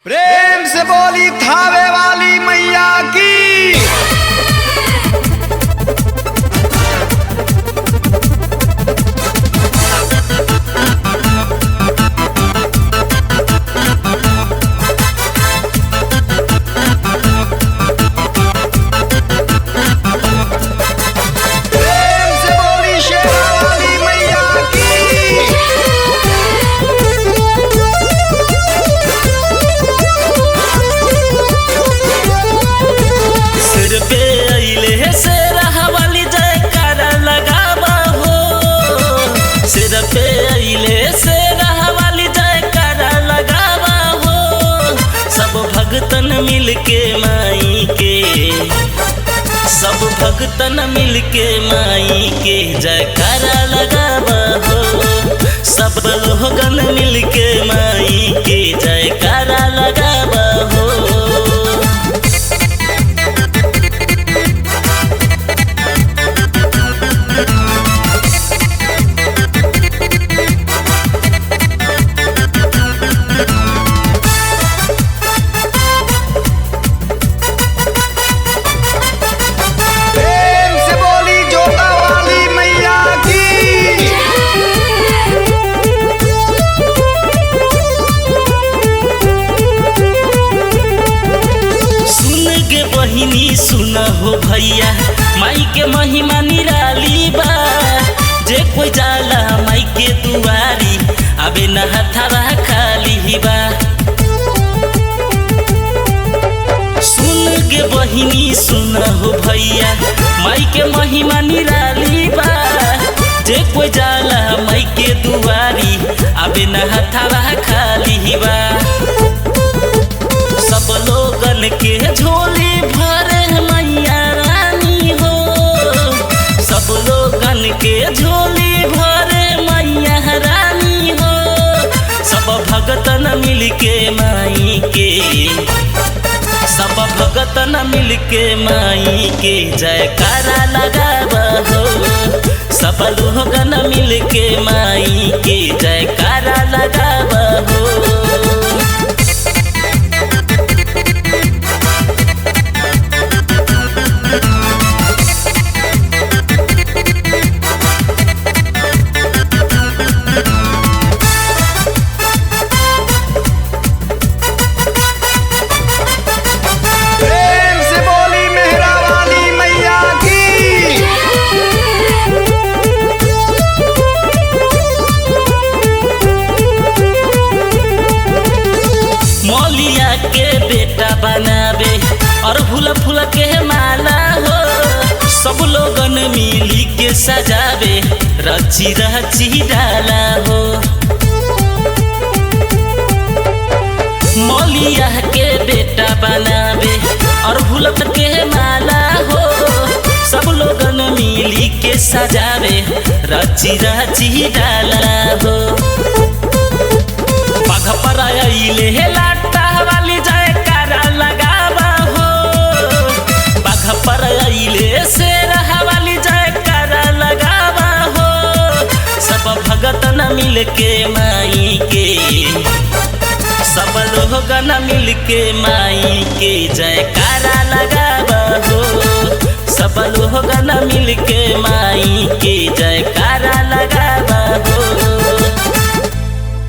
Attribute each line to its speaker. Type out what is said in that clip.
Speaker 1: प्रेम से बोली थावे वाली मैया की।
Speaker 2: भगतन मिलके माई के सब भगतन मिलके माई के जयकारा लगावा हो। सब लोगन मिलके माई के जयकारा लगावा हो। सुन हो भैया माई के महिमा निराली बा। जे कोई जाला माई के दुआरी अबे न हथवा खाली बा। सुन गे बहिनी सुन हो भैया माई के महिमा निराली बा। जे कोई जाला माई के दुआरी अबे न हथवा खाली बा। सब लोगन के झोली भरे मैया रानी हो। सब लोगन के झोली भरे मैया रानी हो। सब भगतन मिलके माई के सब भगतन मिलके माई के जयकारा लगावा हो। सब लोगन मिलके माई के जयकारा लगावा हो। के बेटा बनावे और फूल फूल के माला हो। सब लोगन मिली के सजावे रची रची डाला हो। मौलिया के बेटा बनावे और फूल के माला हो। सब लोगन मिली के सजावे रची रची डाला हो। बाघ पर आइले लाटा वाली जयकारा लगावा हो। बाघ पर आइले शेर वाली जयकारा लगावा हो। सब भगतन मिलके माई के सब लोगन मिलके माई के जयकारा लगावा हो। सब लोगन मिलके माई के जयकारा लगावा हो।